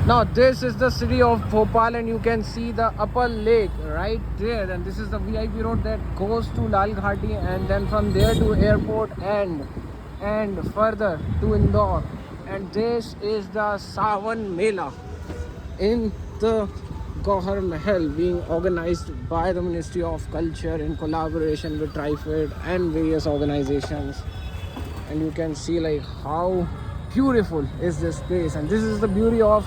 Now this is the city of Bhopal, and you can see the upper lake right there, and this is the VIP road that goes to Lal Ghati, and then from there to airport and further to Indore. And this is the Sawan Mela in the Gohar Mahal, being organized by the Ministry of Culture in collaboration with Trifid and various organizations. And you can see like how beautiful is this place, and this is the beauty of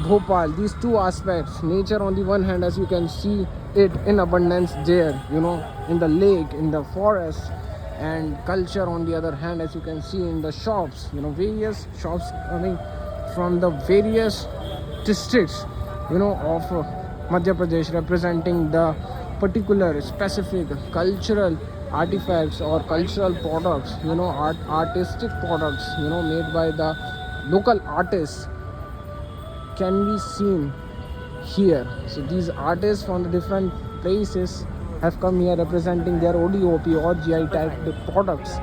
Bhopal, these two aspects: nature on the one hand, as you can see it in abundance there, in the lake, in the forest, and culture on the other hand, as you can see in the shops, various shops coming from the various districts, of Madhya Pradesh, representing the particular specific cultural artifacts or cultural products, artistic products, made by the local artists, can be seen here. So these artists from the different places have come here representing their ODOP or GI tagged products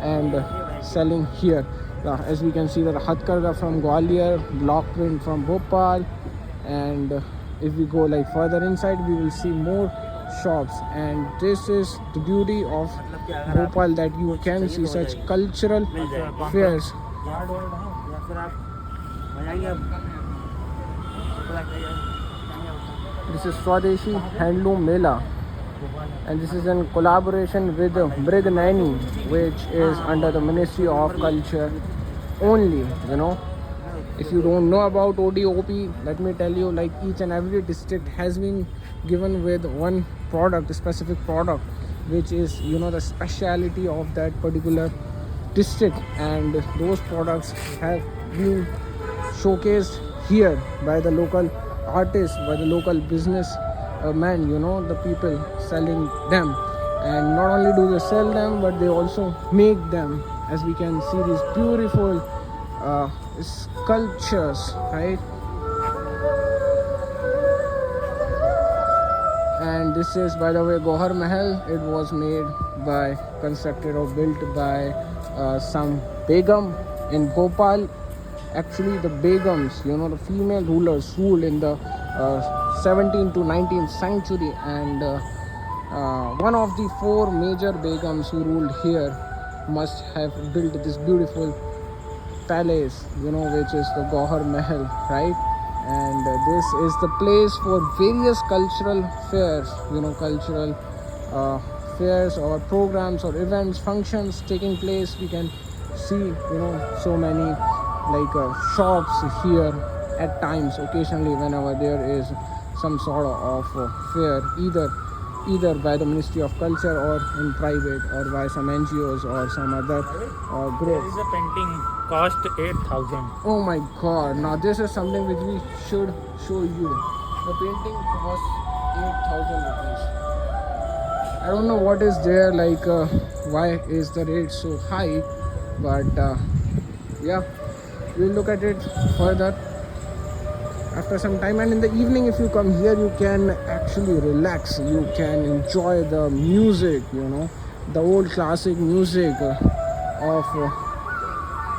and selling here. As we can see, that Hathkarga from Gwalior, block print from Bhopal, and if we go like further inside, we will see more shops. And this is the beauty of Bhopal, that you can see such cultural fairs. This is Swadeshi Handloom Mela, and this is in collaboration with Brig Naini, which is under the Ministry of Culture only. If you don't know about ODOP, let me tell you, like each and every district has been given with one product, a specific product, which is the speciality of that particular district, and those products have been showcased here by the local artists, by the local business men, the people selling them. And not only do they sell them, but they also make them. As we can see, these beautiful sculptures, right? And this is, by the way, Gohar Mahal. It was constructed or built by some Begum in Bhopal. Actually, the Begums, the female rulers, ruled in the 17th to 19th century, and one of the four major Begums who ruled here must have built this beautiful palace, which is the Gohar Mahal, right? And this is the place for various cultural fairs, cultural fairs or programs or events, functions taking place. We can see, so many shops here at times, occasionally, whenever there is some sort of fair, either by the Ministry of Culture or in private, or by some NGOs or some other groups. There is a painting cost 8,000. Oh my god, now this is something which we should show you. The painting costs 8,000 rupees. I don't know what is there, why is the rate so high, but yeah, we'll look at it further after some time. And in the evening, if you come here, you can actually relax, you can enjoy the music, the old classic music of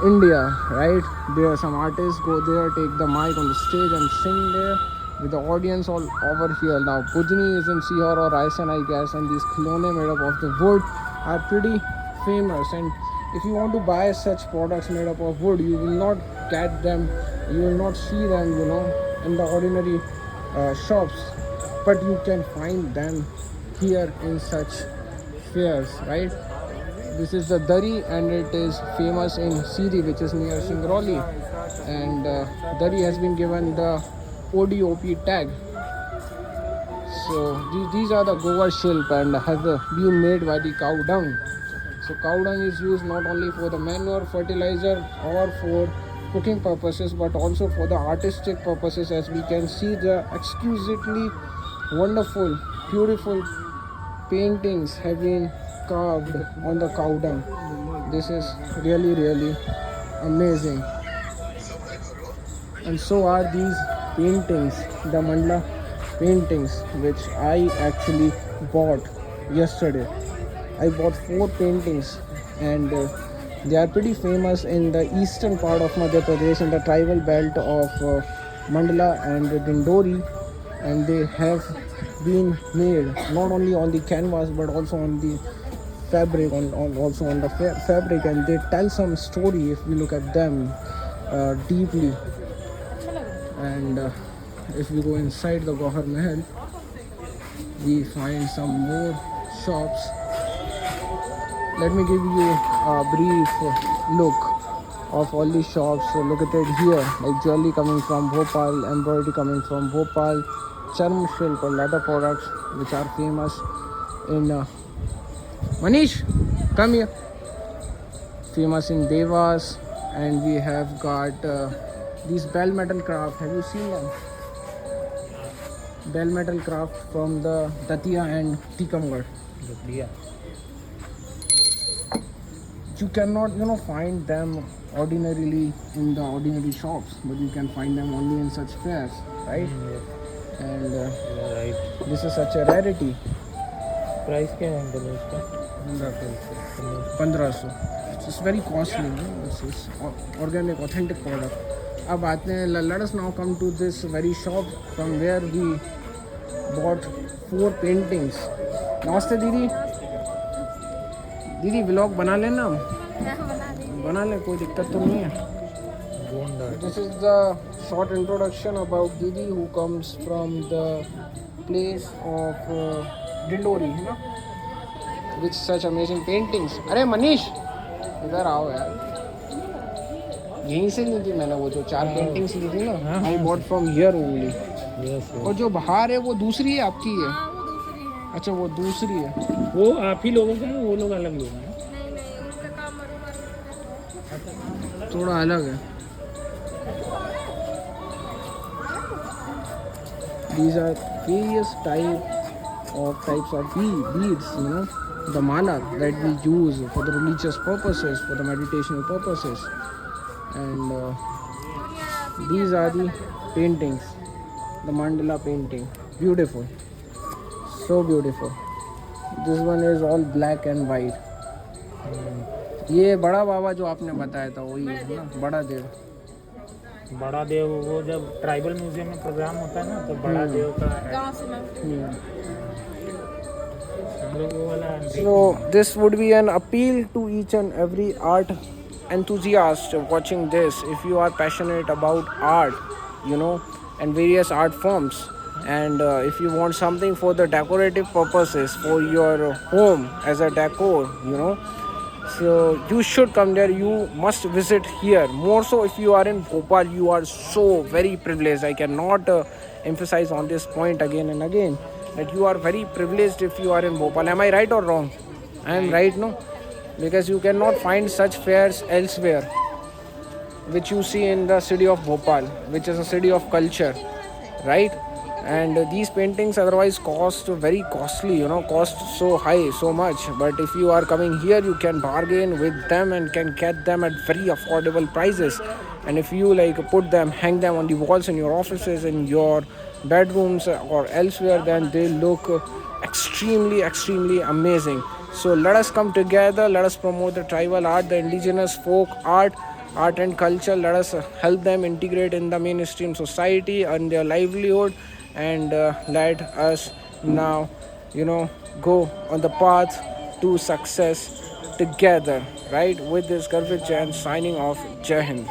India, right? There some artists go there, take the mic on the stage and sing there with the audience all over here. Now Pujni is in Sihar or Raisen, I guess, and these khilone made up of the wood are pretty famous. And if you want to buy such products made up of wood, you will not get them, you will not see them, in the ordinary shops, but you can find them here in such fairs, right? This is the Dari, and it is famous in Siri, which is near Singrauli, and Dari has been given the ODOP tag. So these are the Goa shilp and have been made by the cow dung. So cow dung is used not only for the manure, fertilizer, or for cooking purposes, but also for the artistic purposes. As we can see, the exquisitely wonderful, beautiful paintings have been carved on the cow dung. This is really, really amazing. And so are these paintings, the mandala paintings, which I actually bought yesterday. I bought 4 paintings, and they are pretty famous in the eastern part of Madhya Pradesh, in the tribal belt of mandala and dindori, and they have been made not only on the canvas but also on the fabric, also on the fabric, and they tell some story if we look at them deeply. And if we go inside the Gauhar Mahal, we find some more shops. Let me give you a brief look of all these shops located here, like jewelry coming from Bhopal, embroidery coming from Bhopal, charm silk or leather products which are famous in Manish, come here. Famous in Devas, and we have got these bell metal craft. Have you seen them? Bell metal craft from the Datia and Tikamgarh. Yeah. You cannot, find them ordinarily in the ordinary shops, but you can find them only in such fairs, right? Yeah. And Yeah, right. this is such a rarity. Price क्या है uncle इसका? 1500. It's very costly. This is organic, authentic product. अब आते हैं, let us now come to this very shop from where we bought 4 paintings. नमस्ते दीदी. दीदी vlog बना लेना, बना ले, कोई दिक्कत तो नहीं है. This is the short introduction about Didi, who comes from the place of Dindori, है ना, with such amazing paintings. अरे मनीष इधर आओ यार. यहीं से ली थी मैंने वो जो 4 पेंटिंग्स ली थी ना. I bought from here only. Yes, और जो बाहर है वो दूसरी है, आपकी है? अच्छा, वो दूसरी है. वो आप ही लोगों का है, वो लोग अलग लोग हैं. थोड़ा अलग है. These are various types of beads, the mala that we use for the religious purposes, for the meditational purposes. And these are the paintings, the mandala painting. Beautiful, so beautiful. This one is all black and white. ये बड़ा बाबा जो आपने बताया था वही है ना, बड़ा देव. बड़ा देव वो जब ट्राइबल म्यूजियम में प्रोग्राम होता है ना, तो बड़ा देव का हम लोग वो वाला. So this would be an appeal to each and every art enthusiast watching this. If you are passionate about art, and various art forms, and if you want something for the decorative purposes for your home as a decor, so you should come there. You must visit here. More so if you are in Bhopal, you are so very privileged. I cannot emphasize on this point again and again, that you are very privileged if you are in Bhopal. Am I right or wrong? I am right, no? Because you cannot find such fairs elsewhere, which you see in the city of Bhopal, which is a city of culture, right? And these paintings otherwise cost very costly, cost so high, so much. But if you are coming here, you can bargain with them and can get them at very affordable prices. And if you put them, hang them on the walls in your offices, in your bedrooms or elsewhere, then they look extremely, extremely amazing. So let us come together, let us promote the tribal art, the indigenous folk art and culture. Let us help them integrate in the mainstream society and their livelihood. And let us now, go on the path to success together, right? With this Garvit Jain signing off. Jai Hind.